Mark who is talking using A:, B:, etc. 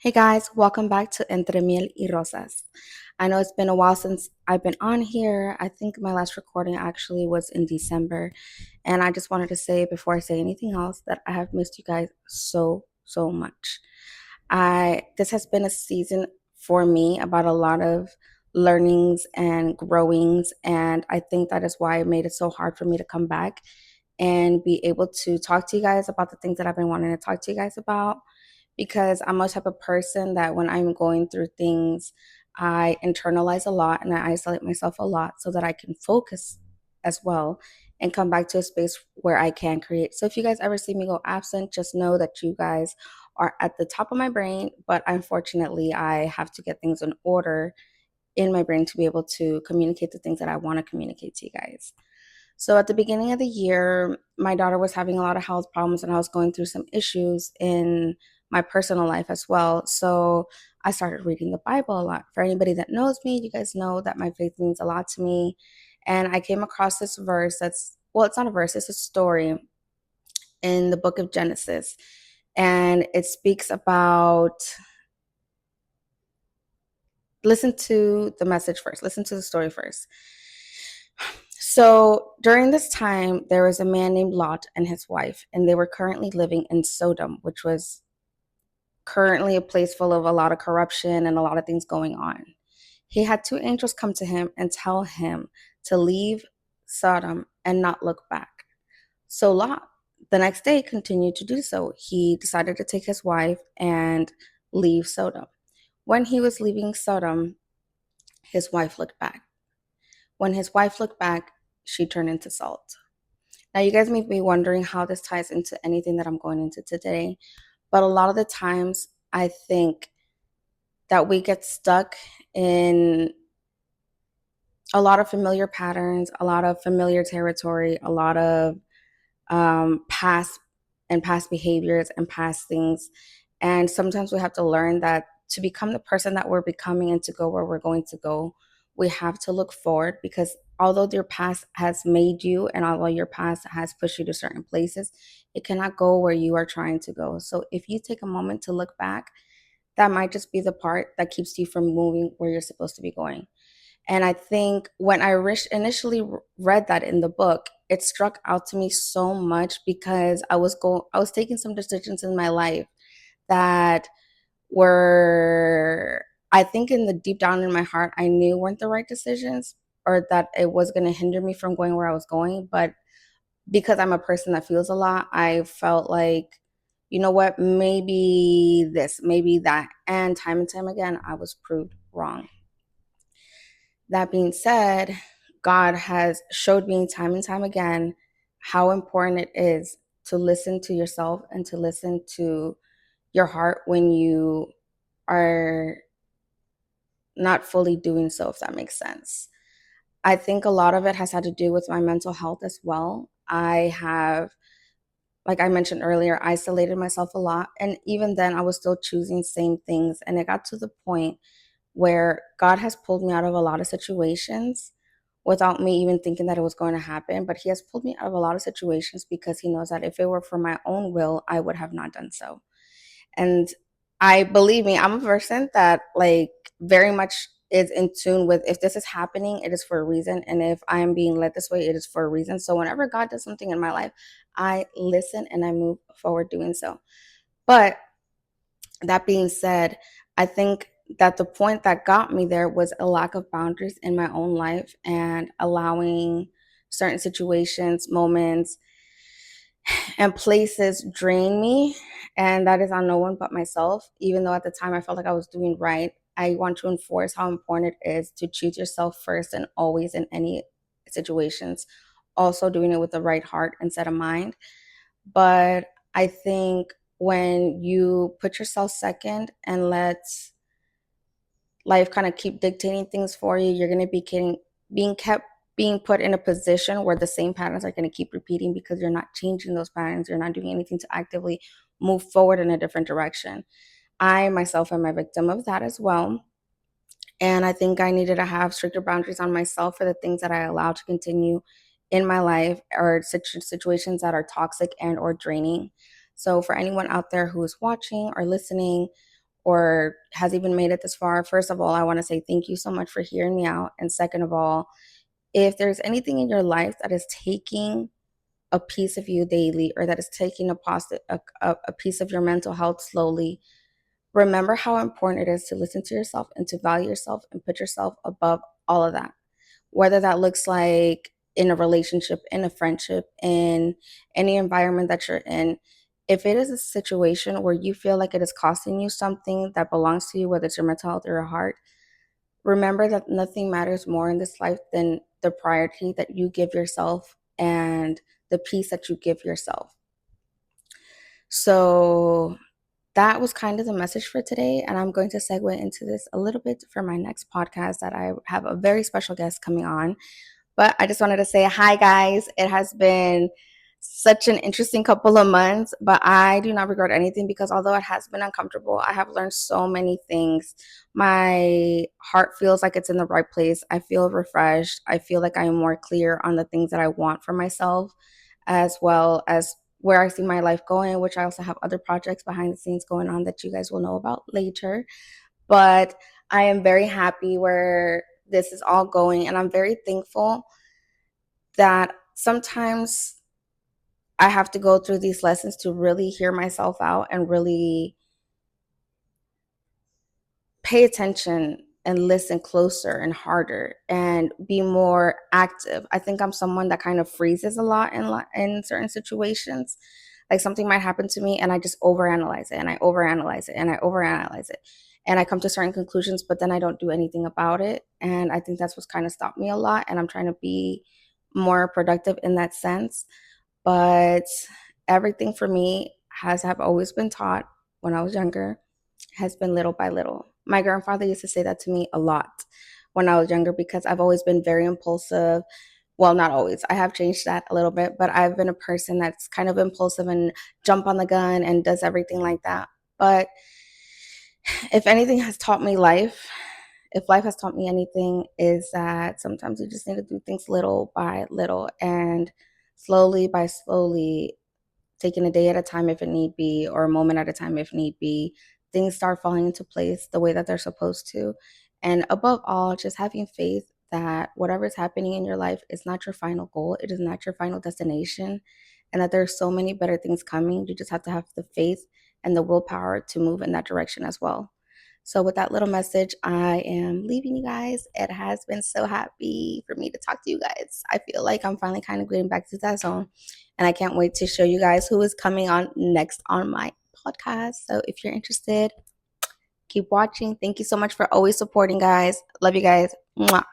A: Hey guys, welcome back to Entre Miel y Rosas. I know it's been a while since I've been on here. I think my last recording actually was in December. And I just wanted to say before I say anything else that I have missed you guys so much. This has been a season for me about a lot of learnings and growings, and I think that is why it made it so hard for me to come back and be able to talk to you guys about the things that I've been wanting to talk to you guys about because I'm a type of person that when I'm going through things, I internalize a lot and I isolate myself a lot so that I can focus as well and come back to a space where I can create. So if you guys ever see me go absent, just know that you guys are at the top of my brain, but unfortunately, I have to get things in order in my brain to be able to communicate the things that I want to communicate to you guys. So at the beginning of the year, my daughter was having a lot of health problems and I was going through some issues in my personal life as well. So I started reading the Bible a lot. For anybody that knows me, you guys know that my faith means a lot to me. And I came across this verse well, it's not a verse, it's a story in the book of Genesis. And it speaks about, listen to the message first, listen to the story first. So during this time, there was a man named Lot and his wife, and they were currently living in Sodom, which was currently a place full of a lot of corruption and a lot of things going on. He had two angels come to him and tell him to leave Sodom and not look back. So Lot, the next day, continued to do so. He decided to take his wife and leave Sodom. When he was leaving Sodom, his wife looked back. When his wife looked back, she turned into salt. Now, you guys may be wondering how this ties into anything that I'm going into today, but a lot of the times I think that we get stuck in a lot of familiar patterns, a lot of familiar territory, a lot of past behaviors and past things. And sometimes we have to learn that to become the person that we're becoming and to go where we're going to go, we have to look forward because although your past has made you and although your past has pushed you to certain places, it cannot go where you are trying to go. So if you take a moment to look back, that might just be the part that keeps you from moving where you're supposed to be going. And I think when I initially read that in the book, it struck out to me so much because I was taking some decisions in my life that were, I think in the deep down in my heart, I knew weren't the right decisions or that it was going to hinder me from going where I was going. But because I'm a person that feels a lot, I felt like, you know what, maybe this, maybe that. And time again, I was proved wrong. That being said, God has showed me time and time again how important it is to listen to yourself and to listen to your heart when you are not fully doing so, if that makes sense. I think a lot of it has had to do with my mental health as well. I have, like I mentioned earlier, isolated myself a lot. And even then, I was still choosing same things. And it got to the point where God has pulled me out of a lot of situations without me even thinking that it was going to happen. But He has pulled me out of a lot of situations because He knows that if it were for my own will, I would have not done so. And I believe me, I'm a person that like very much is in tune with if this is happening, it is for a reason. And if I am being led this way, it is for a reason. So whenever God does something in my life, I listen and I move forward doing so. But that being said, I think that the point that got me there was a lack of boundaries in my own life and allowing certain situations, moments, and places drain me. And that is on no one but myself. Even though at the time I felt like I was doing right, I want to enforce how important it is to choose yourself first and always in any situations. Also, doing it with the right heart instead of mind. But I think when you put yourself second and let life kind of keep dictating things for you, you're going to be being put in a position where the same patterns are going to keep repeating because you're not changing those patterns. You're not doing anything to actively move forward in a different direction. I myself am a victim of that as well. And I think I needed to have stricter boundaries on myself for the things that I allow to continue in my life or situations that are toxic and or draining. So for anyone out there who is watching or listening or has even made it this far, first of all, I want to say thank you so much for hearing me out. And second of all, if there's anything in your life that is taking a piece of you daily, or that is taking a piece of your mental health slowly, remember how important it is to listen to yourself and to value yourself and put yourself above all of that. Whether that looks like in a relationship, in a friendship, in any environment that you're in, if it is a situation where you feel like it is costing you something that belongs to you, whether it's your mental health or your heart, remember that nothing matters more in this life than the priority that you give yourself and the peace that you give yourself. So that was kind of the message for today. And I'm going to segue into this a little bit for my next podcast that I have a very special guest coming on. But I just wanted to say hi, guys. It has been such an interesting couple of months, but I do not regret anything because although it has been uncomfortable, I have learned so many things. My heart feels like it's in the right place. I feel refreshed. I feel like I am more clear on the things that I want for myself, as well as where I see my life going, which I also have other projects behind the scenes going on that you guys will know about later. But I am very happy where this is all going, and I'm very thankful that sometimes I have to go through these lessons to really hear myself out and really pay attention and listen closer and harder and be more active. I think I'm someone that kind of freezes a lot in certain situations. Like something might happen to me and I just overanalyze it and I overanalyze it and I overanalyze it. And I come to certain conclusions, but then I don't do anything about it. And I think that's what's kind of stopped me a lot. And I'm trying to be more productive in that sense. But everything for me has have always been taught when I was younger, has been little by little. My grandfather used to say that to me a lot when I was younger because I've always been very impulsive. Well, not always. I have changed that a little bit, but I've been a person that's kind of impulsive and jump on the gun and does everything like that. But if anything has taught me life, if life has taught me anything, is that sometimes you just need to do things little by little and slowly by slowly, taking a day at a time if it need be, or a moment at a time if need be, things start falling into place the way that they're supposed to. And above all, just having faith that whatever is happening in your life is not your final goal, it is not your final destination, and that there's so many better things coming. You just have to have the faith and the willpower to move in that direction as well. So, with that little message, I am leaving you guys. It has been so happy for me to talk to you guys. I feel like I'm finally kind of getting back to that zone. And I can't wait to show you guys who is coming on next on my podcast. So, if you're interested, keep watching. Thank you so much for always supporting, guys. Love you guys. Mwah.